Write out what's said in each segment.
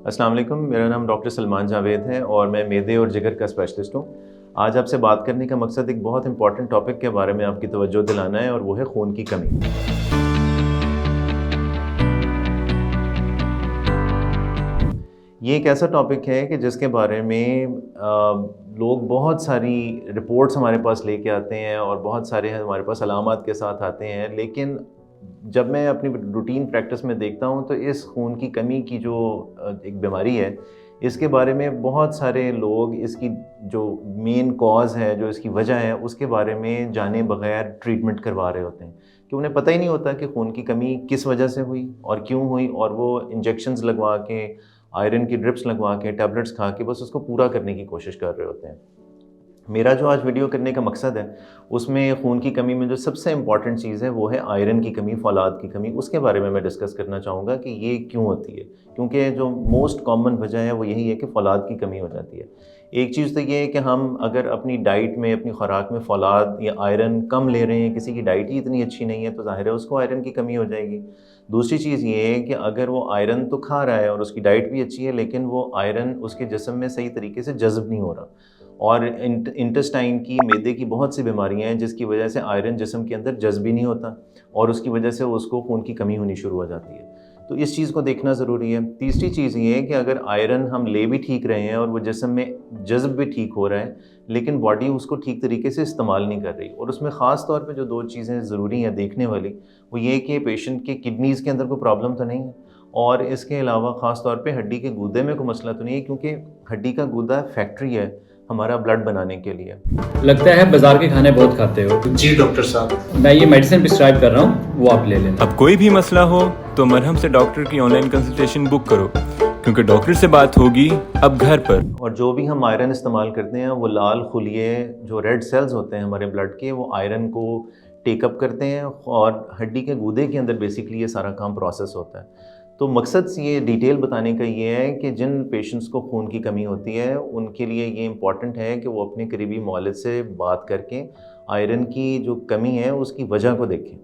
السلام علیکم، میرا نام ڈاکٹر سلمان جاوید ہے اور میں معدے اور جگر کا اسپیشلسٹ ہوں۔ آج آپ سے بات کرنے کا مقصد ایک بہت امپورٹنٹ ٹاپک کے بارے میں آپ کی توجہ دلانا ہے، اور وہ ہے خون کی کمی۔ یہ ایک ایسا ٹاپک ہے کہ جس کے بارے میں لوگ بہت ساری رپورٹس ہمارے پاس لے کے آتے ہیں اور بہت سارے ہمارے پاس علامات کے ساتھ آتے ہیں، لیکن جب میں اپنی روٹین پریکٹس میں دیکھتا ہوں تو اس خون کی کمی کی جو ایک بیماری ہے، اس کے بارے میں بہت سارے لوگ اس کی جو مین کاز ہے، جو اس کی وجہ ہے، اس کے بارے میں جانے بغیر ٹریٹمنٹ کروا رہے ہوتے ہیں کہ انہیں پتہ ہی نہیں ہوتا کہ خون کی کمی کس وجہ سے ہوئی اور کیوں ہوئی، اور وہ انجیکشنز لگوا کے، آئرن کی ڈرپس لگوا کے، ٹیبلٹس کھا کے بس اس کو پورا کرنے کی کوشش کر رہے ہوتے ہیں۔ میرا جو آج ویڈیو کرنے کا مقصد ہے، اس میں خون کی کمی میں جو سب سے امپورٹنٹ چیز ہے وہ ہے آئرن کی کمی، فولاد کی کمی۔ اس کے بارے میں ڈسکس کرنا چاہوں گا کہ یہ کیوں ہوتی ہے، کیونکہ جو موسٹ کامن وجہ ہے وہ یہی ہے کہ فولاد کی کمی ہو جاتی ہے۔ ایک چیز تو یہ ہے کہ ہم اگر اپنی ڈائٹ میں، اپنی خوراک میں فولاد یا آئرن کم لے رہے ہیں، کسی کی ڈائٹ ہی اتنی اچھی نہیں ہے تو ظاہر ہے اس کو آئرن کی کمی ہو جائے گی۔ دوسری چیز یہ ہے کہ اگر وہ آئرن تو کھا رہا ہے اور اس کی ڈائٹ بھی اچھی ہے، لیکن وہ آئرن اس کے جسم میں صحیح طریقے سے جذب نہیں ہو رہا، اور انٹسٹائن کی، معدے کی بہت سی بیماریاں ہیں جس کی وجہ سے آئرن جسم کے اندر جذب ہی نہیں ہوتا، اور اس کی وجہ سے اس کو خون کی کمی ہونی شروع ہو جاتی ہے۔ تو اس چیز کو دیکھنا ضروری ہے۔ تیسری چیز یہ ہے کہ اگر آئرن ہم لے بھی ٹھیک رہے ہیں اور وہ جسم میں جذب بھی ٹھیک ہو رہا ہے، لیکن باڈی اس کو ٹھیک طریقے سے استعمال نہیں کر رہی، اور اس میں خاص طور پہ جو دو چیزیں ضروری ہیں دیکھنے والی، وہ یہ کہ پیشنٹ کے کڈنیز کے اندر کوئی پرابلم تو نہیں ہے، اور اس کے علاوہ خاص طور پہ ہڈی کے گودے میں کوئی مسئلہ تو نہیں ہے، کیونکہ ہڈی کا گودا فیکٹری ہے ہمارا بلڈ بنانے کے لیے۔ لگتا ہے بازار کے کھانے بہت کھاتے ہو۔ جی ڈاکٹر صاحب، میں یہ میڈیسن پرسکرائب کر رہا ہوں، وہ آپ لے لینا۔ اب کوئی بھی مسئلہ ہو تو مرہم سے ڈاکٹر کی آن لائن کنسلٹیشن بک کرو، کیونکہ ڈاکٹر سے بات ہوگی اب گھر پر۔ اور جو بھی ہم آئرن استعمال کرتے ہیں، وہ لال خلیے جو ریڈ سیلز ہوتے ہیں ہمارے بلڈ کے، وہ آئرن کو ٹیک اپ کرتے ہیں، اور ہڈی کے گودے کے اندر بیسکلی یہ سارا کام پروسیس ہوتا ہے۔ تو مقصد یہ ڈیٹیل بتانے کا یہ ہے کہ جن پیشنٹس کو خون کی کمی ہوتی ہے، ان کے لیے یہ امپورٹنٹ ہے کہ وہ اپنے قریبی معالج سے بات کر کے آئرن کی جو کمی ہے اس کی وجہ کو دیکھیں،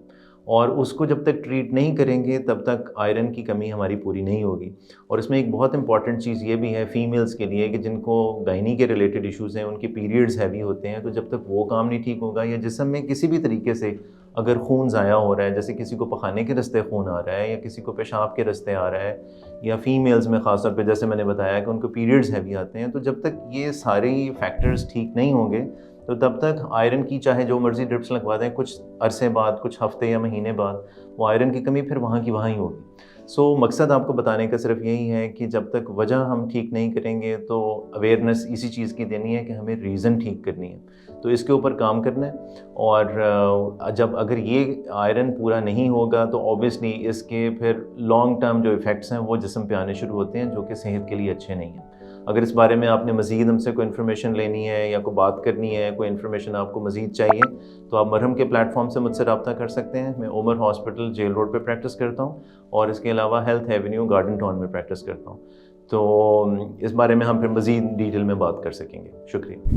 اور اس کو جب تک ٹریٹ نہیں کریں گے تب تک آئرن کی کمی ہماری پوری نہیں ہوگی۔ اور اس میں ایک بہت امپورٹنٹ چیز یہ بھی ہے فیمیلز کے لیے کہ جن کو گائنی کے ریلیٹڈ ایشوز ہیں، ان کے پیریڈز ہیوی ہوتے ہیں، تو جب تک وہ کام نہیں ٹھیک ہوگا، یا جسم میں کسی بھی طریقے سے اگر خون ضائع ہو رہا ہے، جیسے کسی کو پخانے کے راستے خون آ رہا ہے، یا کسی کو پیشاب کے راستے آ رہا ہے، یا فیمیلز میں خاص طور پہ جیسے میں نے بتایا کہ ان کو پیریڈز ہیوی آتے ہیں، تو جب تک یہ سارے فیکٹرز ٹھیک نہیں ہوں گے تو تب تک آئرن کی چاہے جو مرضی ڈرپس لگوا دیں، کچھ عرصے بعد، کچھ ہفتے یا مہینے بعد وہ آئرن کی کمی پھر وہاں کی وہاں ہی ہوگی۔ مقصد آپ کو بتانے کا صرف یہی ہے کہ جب تک وجہ ہم ٹھیک نہیں کریں گے تو اویئرنیس اسی چیز کی دینی ہے کہ ہمیں ریزن ٹھیک کرنی ہے، تو اس کے اوپر کام کرنا ہے۔ اور جب اگر یہ آئرن پورا نہیں ہوگا تو اوبیسلی اس کے پھر لانگ ٹرم جو ایفیکٹس ہیں وہ جسم پہ آنے شروع ہوتے ہیں، جو کہ صحت کے لیے اچھے نہیں ہیں۔ اگر اس بارے میں آپ نے مزید ہم سے کوئی انفارمیشن لینی ہے یا کوئی بات کرنی ہے، کوئی انفارمیشن آپ کو مزید چاہیے، تو آپ مرہم کے پلیٹ فارم سے مجھ سے رابطہ کر سکتے ہیں۔ میں عمر ہاسپٹل جیل روڈ پہ پریکٹس کرتا ہوں، اور اس کے علاوہ ہیلتھ ایونیو گارڈن ٹاؤن میں پریکٹس کرتا ہوں، تو اس بارے میں ہم پھر مزید ڈیٹیل میں بات کر سکیں گے۔ شکریہ۔